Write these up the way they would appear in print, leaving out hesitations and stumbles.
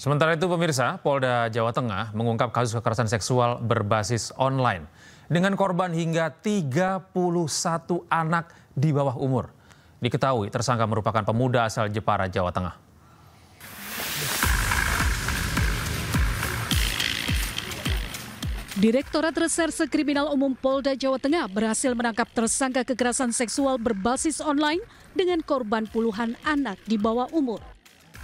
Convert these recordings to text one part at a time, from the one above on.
Sementara itu pemirsa, Polda Jawa Tengah mengungkap kasus kekerasan seksual berbasis online dengan korban hingga 31 anak di bawah umur. Diketahui tersangka merupakan pemuda asal Jepara, Jawa Tengah. Direktorat Reserse Kriminal Umum Polda Jawa Tengah berhasil menangkap tersangka kekerasan seksual berbasis online dengan korban puluhan anak di bawah umur.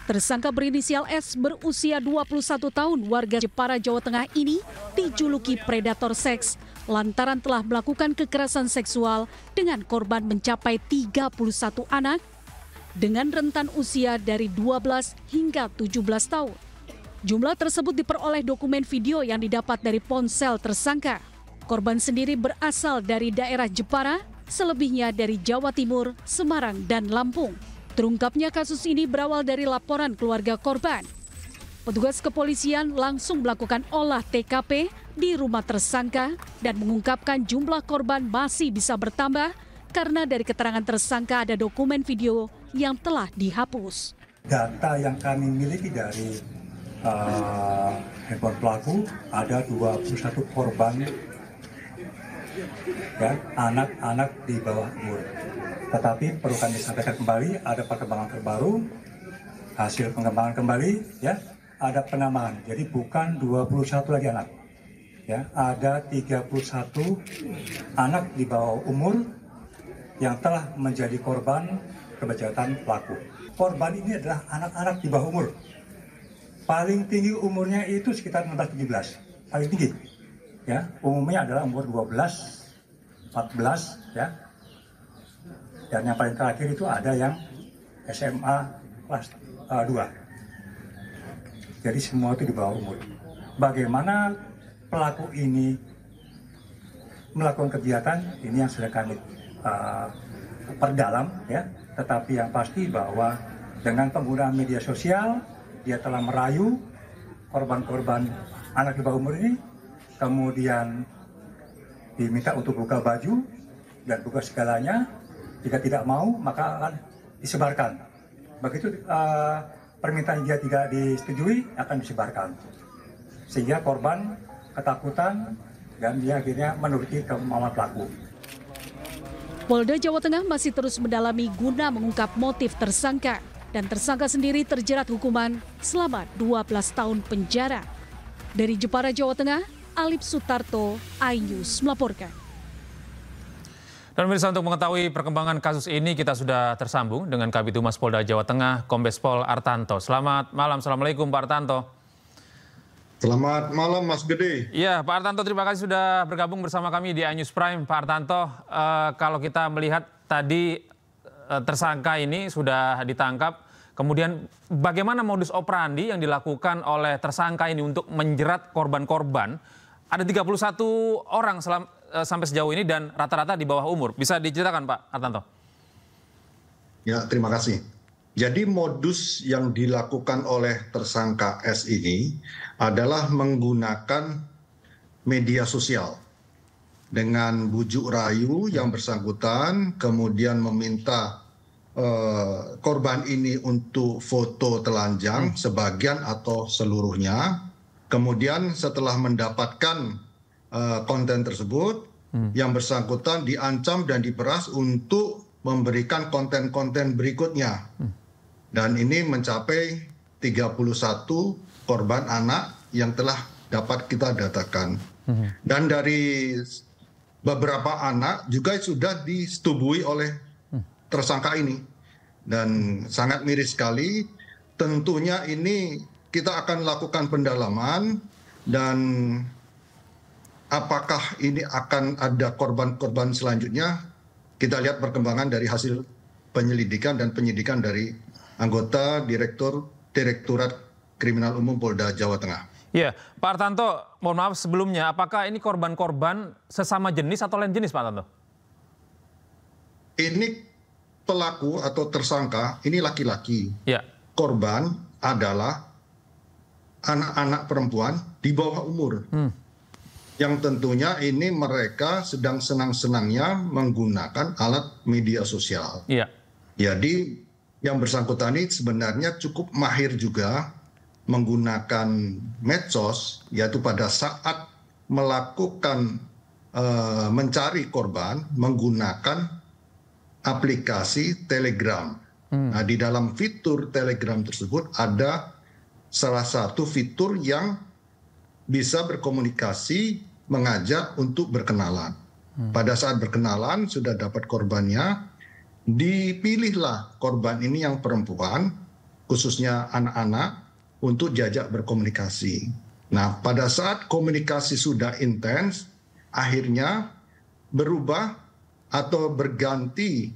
Tersangka berinisial S berusia 21 tahun warga Jepara, Jawa Tengah ini dijuluki predator seks lantaran telah melakukan kekerasan seksual dengan korban mencapai 31 anak dengan rentan usia dari 12 hingga 17 tahun. Jumlah tersebut diperoleh dokumen video yang didapat dari ponsel tersangka. Korban sendiri berasal dari daerah Jepara, selebihnya dari Jawa Timur, Semarang, dan Lampung. Terungkapnya kasus ini berawal dari laporan keluarga korban. Petugas kepolisian langsung melakukan olah TKP di rumah tersangka dan mengungkapkan jumlah korban masih bisa bertambah karena dari keterangan tersangka ada dokumen video yang telah dihapus. Data yang kami miliki dari handphone pelaku ada 21 korban, ya, anak-anak di bawah umur. Tetapi perlu kami sampaikan kembali, ada perkembangan terbaru, hasil pengembangan kembali, ya, ada penambahan. Jadi bukan 21 lagi anak, ya, ada 31 anak di bawah umur yang telah menjadi korban kejahatan pelaku. Korban ini adalah anak-anak di bawah umur. Paling tinggi umurnya itu sekitar 16-17, paling tinggi. Ya, umumnya adalah umur 12, 14, ya. Dan yang paling terakhir itu ada yang SMA kelas 2. Jadi semua itu di bawah umur. Bagaimana pelaku ini melakukan kegiatan, ini yang sudah kami perdalam, ya. Tetapi yang pasti bahwa dengan penggunaan media sosial, dia telah merayu korban-korban anak di bawah umur ini, kemudian diminta untuk buka baju dan buka segalanya. Jika tidak mau, maka akan disebarkan. Begitu permintaan dia tidak disetujui, akan disebarkan. Sehingga korban ketakutan dan dia akhirnya menuruti kemauan pelaku. Polda Jawa Tengah masih terus mendalami guna mengungkap motif tersangka. Dan tersangka sendiri terjerat hukuman selama 12 tahun penjara. Dari Jepara, Jawa Tengah, Alip Sutarto, iNews melaporkan. Dan pemirsa, untuk mengetahui perkembangan kasus ini, kita sudah tersambung dengan Kabid Humas Polda Jawa Tengah, Kombes Pol Artanto. Selamat malam, Assalamualaikum Pak Artanto. Selamat malam Mas Gede. Iya, Pak Artanto, terima kasih sudah bergabung bersama kami di iNews Prime. Pak Artanto, kalau kita melihat tadi tersangka ini sudah ditangkap, kemudian bagaimana modus operandi yang dilakukan oleh tersangka ini untuk menjerat korban-korban? Ada 31 orang sampai sejauh ini dan rata-rata di bawah umur. Bisa diceritakan Pak Artanto? Ya, terima kasih. Jadi modus yang dilakukan oleh tersangka S ini adalah menggunakan media sosial dengan bujuk rayu yang bersangkutan, kemudian meminta korban ini untuk foto telanjang sebagian atau seluruhnya. Kemudian setelah mendapatkan konten tersebut, yang bersangkutan diancam dan diperas untuk memberikan konten-konten berikutnya. Dan ini mencapai 31 korban anak yang telah dapat kita datakan. Dan dari beberapa anak juga sudah disetubui oleh tersangka ini. Dan sangat miris sekali. Tentunya ini kita akan lakukan pendalaman dan apakah ini akan ada korban-korban selanjutnya. Kita lihat perkembangan dari hasil penyelidikan dan penyidikan dari anggota Direktorat Kriminal Umum Polda Jawa Tengah. Iya, Pak Artanto, mohon maaf sebelumnya, apakah ini korban-korban sesama jenis atau lain jenis, Pak Artanto? Ini pelaku atau tersangka, ini laki-laki. Ya. Korban adalah anak-anak perempuan di bawah umur. Yang tentunya ini mereka sedang senang-senangnya menggunakan alat media sosial. Iya. Jadi yang bersangkutan ini sebenarnya cukup mahir juga menggunakan medsos, yaitu pada saat melakukan mencari korban menggunakan aplikasi Telegram. Nah, di dalam fitur Telegram tersebut ada salah satu fitur yang bisa berkomunikasi, mengajak untuk berkenalan. Pada saat berkenalan sudah dapat korbannya, dipilihlah korban ini yang perempuan, khususnya anak-anak, untuk diajak berkomunikasi. Nah, pada saat komunikasi sudah intens, akhirnya berubah atau berganti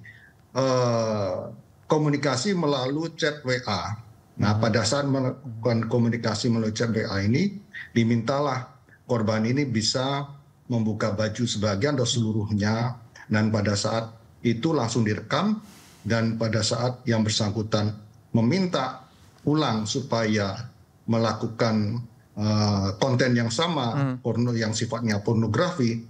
komunikasi melalui chat WA. Nah, pada saat melakukan komunikasi melalui chat WA ini, dimintalah korban ini bisa membuka baju sebagian atau seluruhnya, dan pada saat itu langsung direkam, dan pada saat yang bersangkutan meminta ulang supaya melakukan konten yang sama, porno yang sifatnya pornografi,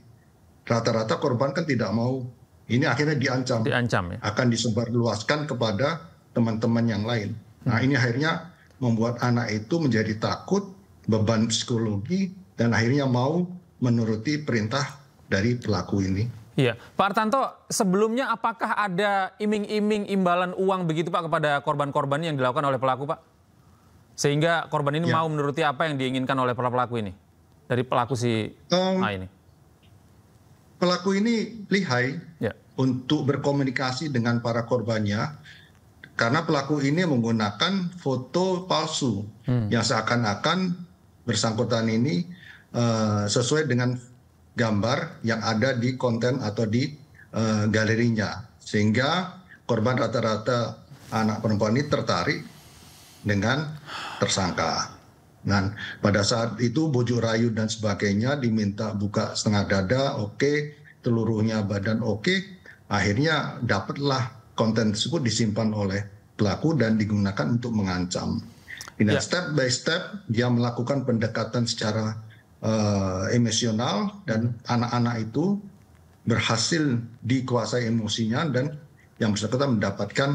rata-rata korban kan tidak mau. Ini akhirnya diancam ya? Akan disebarluaskan kepada teman-teman yang lain. Nah, ini akhirnya membuat anak itu menjadi takut, beban psikologi, dan akhirnya mau menuruti perintah dari pelaku ini. Iya, Pak Artanto, sebelumnya apakah ada iming-iming imbalan uang begitu Pak kepada korban-korban yang dilakukan oleh pelaku Pak? Sehingga korban ini mau menuruti apa yang diinginkan oleh para pelaku ini? Dari pelaku si A ini. Pelaku ini lihai untuk berkomunikasi dengan para korbannya, karena pelaku ini menggunakan foto palsu yang seakan-akan bersangkutan ini sesuai dengan gambar yang ada di konten atau di galerinya. Sehingga korban rata-rata anak perempuan ini tertarik dengan tersangka. Nah, pada saat itu bujuk rayu dan sebagainya, diminta buka setengah dada, oke, seluruhnya badan oke, akhirnya dapatlah konten tersebut disimpan oleh pelaku dan digunakan untuk mengancam. Dan step by step dia melakukan pendekatan secara emosional, dan anak-anak itu berhasil dikuasai emosinya, dan yang bersangkutan mendapatkan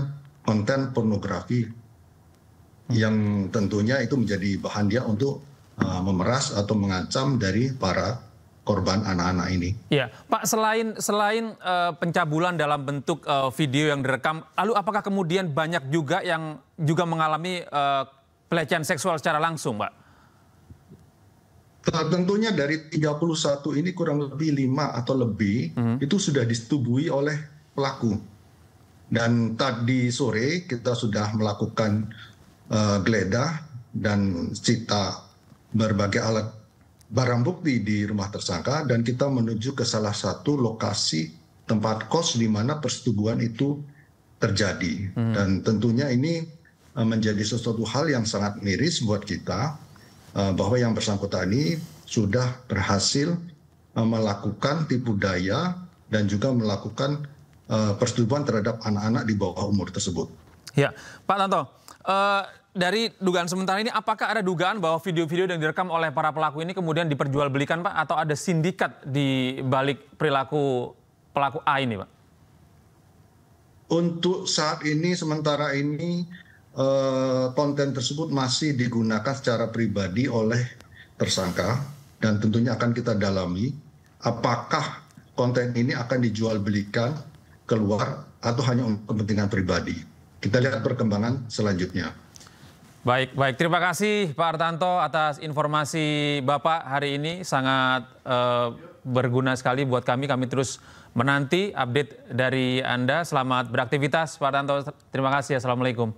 konten pornografi yang tentunya itu menjadi bahan dia untuk memeras atau mengancam dari para korban anak-anak ini. Iya, Pak, selain pencabulan dalam bentuk video yang direkam, lalu apakah kemudian banyak juga yang juga mengalami pelecehan seksual secara langsung, Pak? Tentunya dari 31 ini kurang lebih 5 atau lebih itu sudah disetubui oleh pelaku. Dan tadi sore kita sudah melakukan geledah dan sita berbagai alat barang bukti di rumah tersangka, dan kita menuju ke salah satu lokasi tempat kos di mana persetubuhan itu terjadi. Dan tentunya ini menjadi sesuatu hal yang sangat miris buat kita, bahwa yang bersangkutan ini sudah berhasil melakukan tipu daya dan juga melakukan persetubuhan terhadap anak-anak di bawah umur tersebut. Ya, Pak Tanto, dari dugaan sementara ini, apakah ada dugaan bahwa video-video yang direkam oleh para pelaku ini kemudian diperjualbelikan, Pak? Atau ada sindikat di balik perilaku pelaku A ini, Pak? Untuk saat ini, sementara ini, konten tersebut masih digunakan secara pribadi oleh tersangka, dan tentunya akan kita dalami apakah konten ini akan dijualbelikan keluar atau hanya untuk kepentingan pribadi. Kita lihat perkembangan selanjutnya. Baik. Terima kasih Pak Artanto atas informasi Bapak hari ini. Sangat berguna sekali buat kami. Kami terus menanti update dari Anda. Selamat beraktivitas Pak Artanto. Terima kasih. Assalamualaikum.